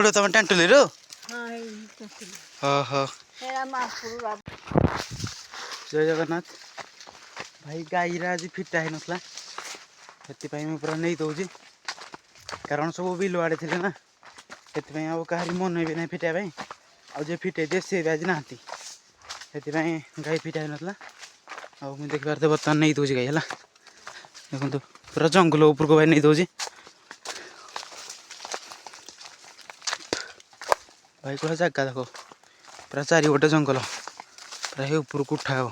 तुम टेंटुली रो हाँ ओहो जय जगन्नाथ भाई गाईरा आज फिटा ही नसला से पूरा नहीं दौची कारण सब बिल आड़े थे ना से कहार मन भी ना फिटाई आज फिटे दे सी आज ना से गाई फिटा ही नसला मुझे देख पारे बर्तमान नहीं दौची गाई है देखो पूरा जंगल उपरको भाई नहीं दौची भाई कौन जगह देखो पूरा चारिपटे जंगल पूरा ही ऊपर को उठा हो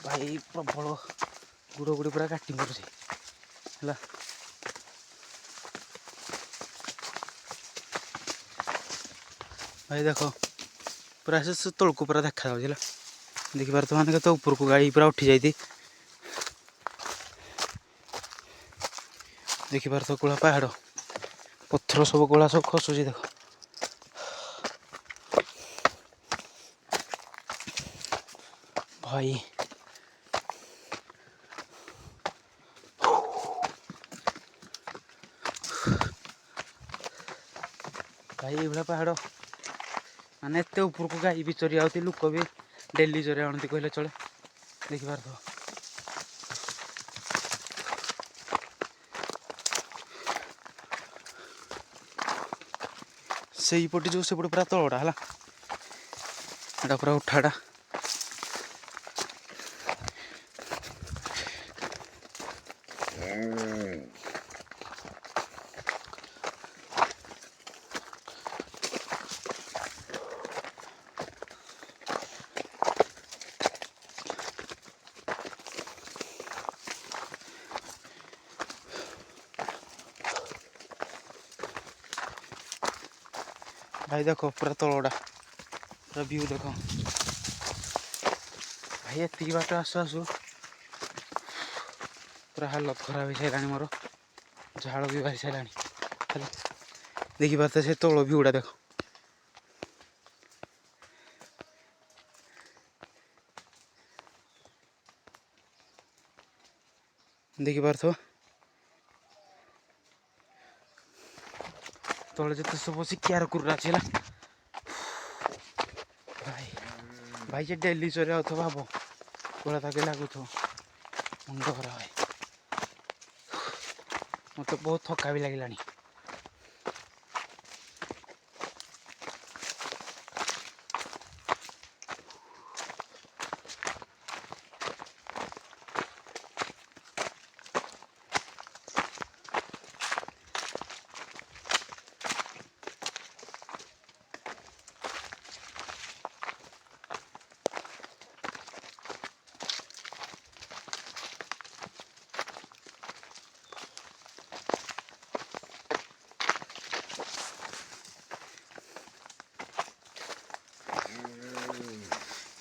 भाई प्रबल गुड़ गुड़ी पूरा काटिंग कर भाई देख पूरा से तल को पूरा देखा देखिपार तो मैंने तो ऊपर को गाड़ी पूरा उठी जाती देखिपार तो कला पहाड़ पत्थर सब कला सब खसुची देख भाई भाई ये पहाड़ माने एत ऊपर को गाई भी चरी आती लोक भी डेली चरी आनती कहले चले देखिपार तो से पटे जो से पूरा तलड़ा है पूरा उठाड़ा भाई देखो पूरा तलड़ा पूरा व्यू देखो भाई एति बाट आसु आसु पूरा हालत खराब हो सारा मोर झाड़ भी बाहरी सारा देखिपार से तल व्यूटा देख देखिपार तो तले जो सब शिकार कुर्रा है भाई भाई जे डेली चोरी आउ भाव कड़ा ताके लगुथ मुंड खराब भाई मत बहुत थका भी लगे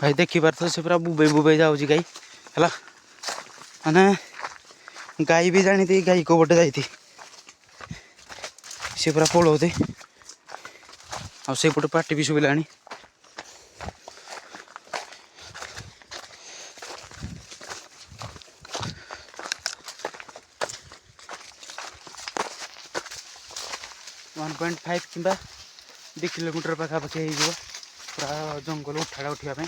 भाई देखिपार तो से पूरा बुबे बुबे जाऊँगी गाई है माने गाई भी जानी थी गाई को बटे जाती सी पूरा पलौते आउटे पार्टी भी शुभिला 1.5 कि 2 किलोमीटर पाखापाखि हो पूरा जंगल उठाड़ा उठापी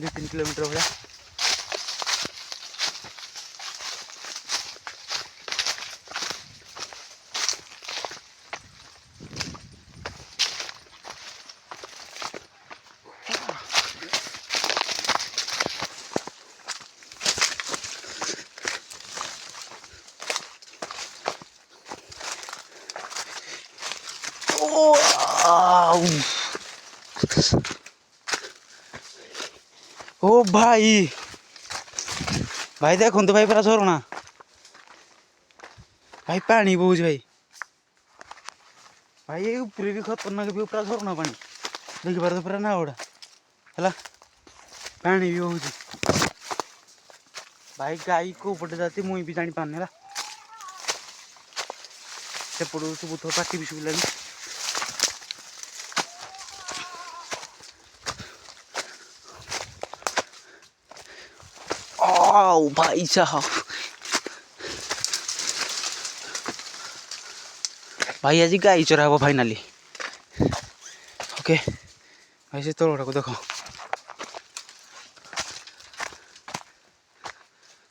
2-3 किलोमीटर भाया ओ भाई भाई देखो तो भाई पूरा झरणा भाई पानी बहुज भाई भाई ये ऊपर भी खतरनाक भी पूरा झरणा पानी देखिपार तो पूरा नावड़ा है पानी भी बहुज भाई गाई को पटे जाती मुई भी जानी पाने से पड़ो सब पार्टी भी शुभिलानी ओ भाई साहब, भाई आज गाई चरा हम फाइनाली। ओके भाई से तलटा को देख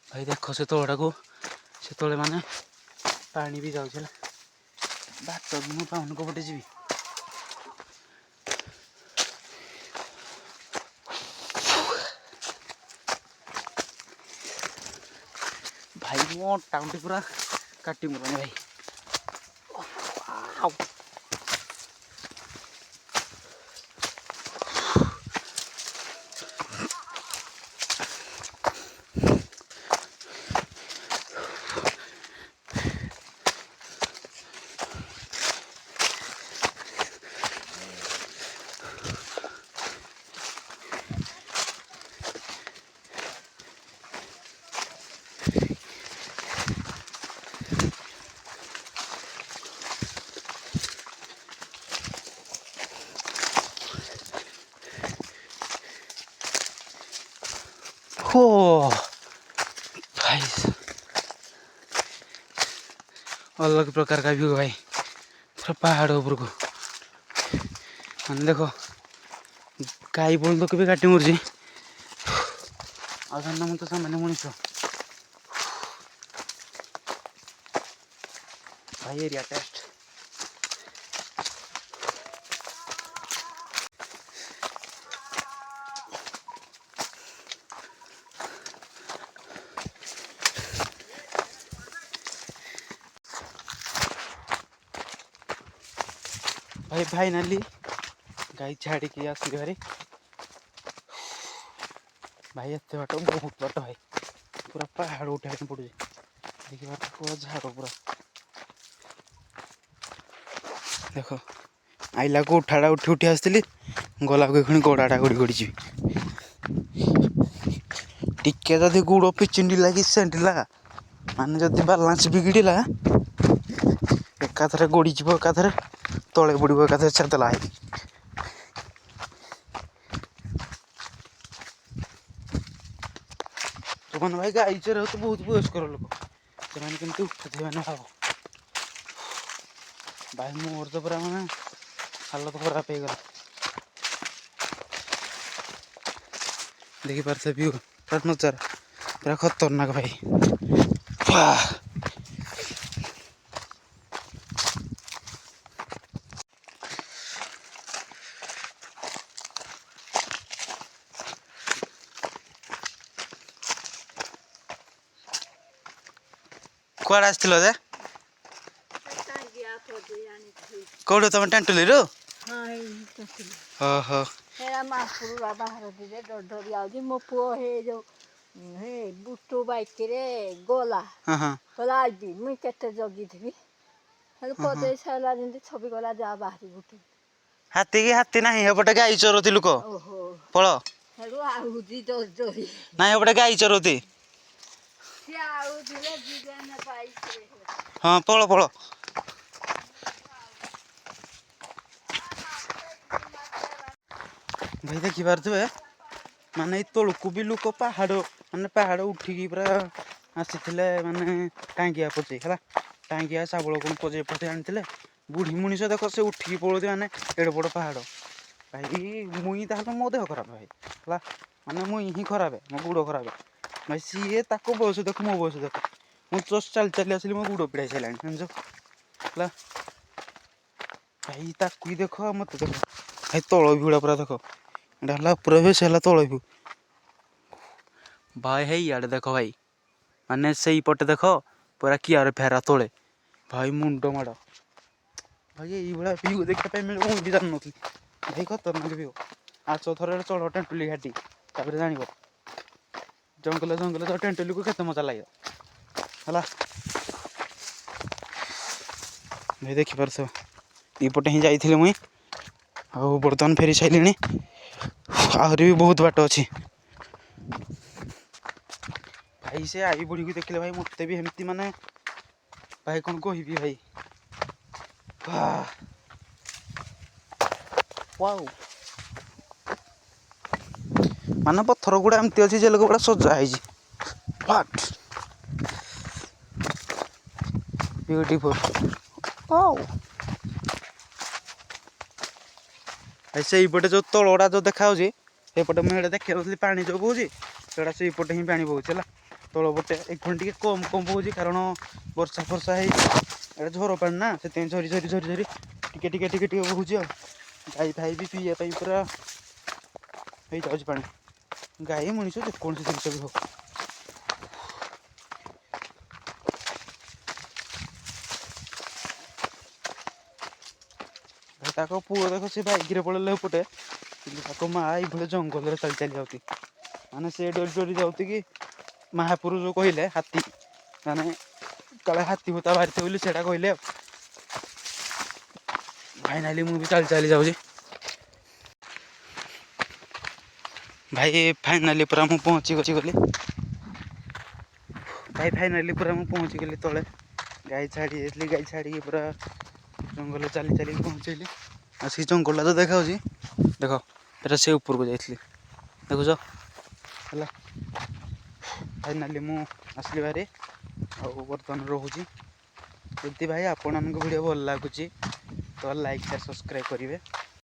भाई, देख से तलटा को, से तले माने पानी भी जाऊँ बाट भी मुझे पाऊन को पटे जी। भाई मो टाउन पूरा काटी मुरानी भाई। हो भाई अलग प्रकार का व्यू भाई, पूरा पहाड़ ऊपर को मैंने देखो गाई बोल तो कभी काटी मुर्जी आना मत सामान्य मनीष भाई एरिया टेस्ट। भाई फाइनाली गाई छाड़ी की आसिक भारी भाई, एत बाट बहुत बाट भाई, पूरा पहाड़ उठा पड़े देखिए बाट पूरा झाड़ पूरा देख आइला को उठाड़ा उठी उठी आसती गला को खुणी गोड़ाटा गड़ी गड़ी जी टिके जदि गुड़ पिचिंडिला कि सेंटिला माने जदि बालांस बिगड़ला एकाथरे गड़ी जीव एकाथरे तले बुड़ एकाथरे छेदला है। तो मैंने भाई गाई चर तो बहुत वयस्कर लोक से केमती उठुथे मैंने भाव भाई मोर तो पूरा मैंने हालत खराब हो गला देखी पार्थ व्यू पूरा नजारा पूरा खतरनाक भाई। कुआड़े आसथिल जे कौट तुम टेंटुली रू ओहो बाहर दिले डर आउजी मो पुओ हे जो हे बुटू बाइक रे गोला गोला आइबी मुई केते जगी थी हेलो पते साला जिंदी छबी गोला जा बाहरी बुटू हाथी की हाथी नहीं एपटे गाई चरोती लोक ओहो पळ हेलो आउजी डरी नहीं एपटे गाई चरोती से आउजी ले जीने बाइक रे हाँ पळ पळ भाई देखी पारे माने तलकू भी लोक पहाड़ माने पहाड़ उठिकी पूरा आसी माने टांगिया पचे है टांगिया शाबल कौन पचे पचे आनी बुढ़ी मनीष देख से उठिकी पड़ोती माने एड़ बड़ पहाड़ भाई मुई ताहले मो देह खराब भाई है माने मुई ही खराब मो गुड़ खराब भाई सी ताको बयस देख मो बयस देख मु जस्ट चल चली आसली मो गुड़ पिड़ाई सारे समझ है भाई ताकू देख मत देख भाई तल भी पूरा देख डाला पूरा भी से तल भी भाई है इे देख भाई माने से पटे देख पूरा कियार फेरा तले भाई मुंड माड़ भाई ये व्यू देखा मिले मुझे जान नी भाई खतरनाक व्यू आस थर चढ़ टेंटुली घाटी तापर जान जंगल जंगल तो टेंटुली को केते मजा लगे है भाई देखिपार यपटे ही जाइए मुई आ बर्तमान फेरी सारे आहरी भी बहुत बाट अच्छी भाई से आई बुढ़ी को देखले भाई मत भी हेमती माने भाई कौन कहबी भाई वाओ माने पत्थर गुड़ा एमती अच्छी जे लोक गुड़ा सजा है What? Beautiful. Wow. ସେଇପଟେ ଯେଉଁ ତଳଟା ଯେଉଁ ଦେଖାଯାଉଛି ସେପଟେ ମୁଁ ଏଇଟା ଦେଖିବାକୁ ପାଣି ଯେଉଁ ବହୁଛି ସେଇଟା ସେଇପଟେ ହିଁ ପାଣି ବହୁଛି ହେଲା। ତଳ ପଟେ ଏଖୁଣି ଟିକେ କମ୍ ବହୁଛି କାରଣ ବର୍ଷା ଫର୍ଷା ହେଇଛି ଏଇଟା ଝର ପାଣି ନା ସେଥିପାଇଁ ଝରି ଟିକେ ବହୁଛି ଆଉ। ଗାଈ ଫାଇ ବି ପିଇବା ପାଇଁ ପୁରା ହେଇଯାଉଛି ପାଣି। ଗାଈ ମଣିଷ ଯେକୌଣସି ଜିନିଷ ବି ହଉ। ତାଙ୍କ ପୁଅ ଦେଖ ସେ ବାଇକରେ ପଳେଇଲେ ଏପଟେ କିନ୍ତୁ ତାଙ୍କ ମା ଏଇଭଳି ଜଙ୍ଗଲରେ ଚାଲି ଯାଉଛି। ମାନେ ସେ ଡରି ଯାଉଛି କି ମହାପୁରୁ ଯେଉଁ କହିଲେ ହାତୀ ମାନେ କାଳେ ହାତୀ ହୁତା ବାହାରିଥିବ ବୋଲି ସେଇଟା କହିଲେ ଆଉ। ଫାଇନାଲି ମୁଁ ବି ଚାଲି ଯାଉଛି। ଭାଇ ଫାଇନାଲି ପୁରା ମୁଁ ପହଞ୍ଚିଗଲି। ତଳେ ଗାଈ ଛାଡ଼ି ଯାଇଥିଲି। ଗାଈ ଛାଡ଼ିକି ପୁରା ଜଙ୍ଗଲରେ ଚାଲିକି ପହଞ୍ଚେଇଲି। ଆଉ ସେଇ ଜଙ୍ଗଲଟା ତ ଦେଖାଯାଉଛି ଦେଖ ଏଟା ସେ ଉପରକୁ ଯାଇଥିଲି ଦେଖୁଛ ହେଲା। ଫାଇନାଲି ମୁଁ ଆସିଲି ଭାରି ଆଉ ବର୍ତ୍ତମାନ ରହୁଛି। ଯଦି ଭାଇ ଆପଣମାନଙ୍କ ଭିଡ଼ିଓ ଭଲ ଲାଗୁଛି ତ ଲାଇକ୍ ସେୟାର ସବସ୍କ୍ରାଇବ୍ କରିବେ।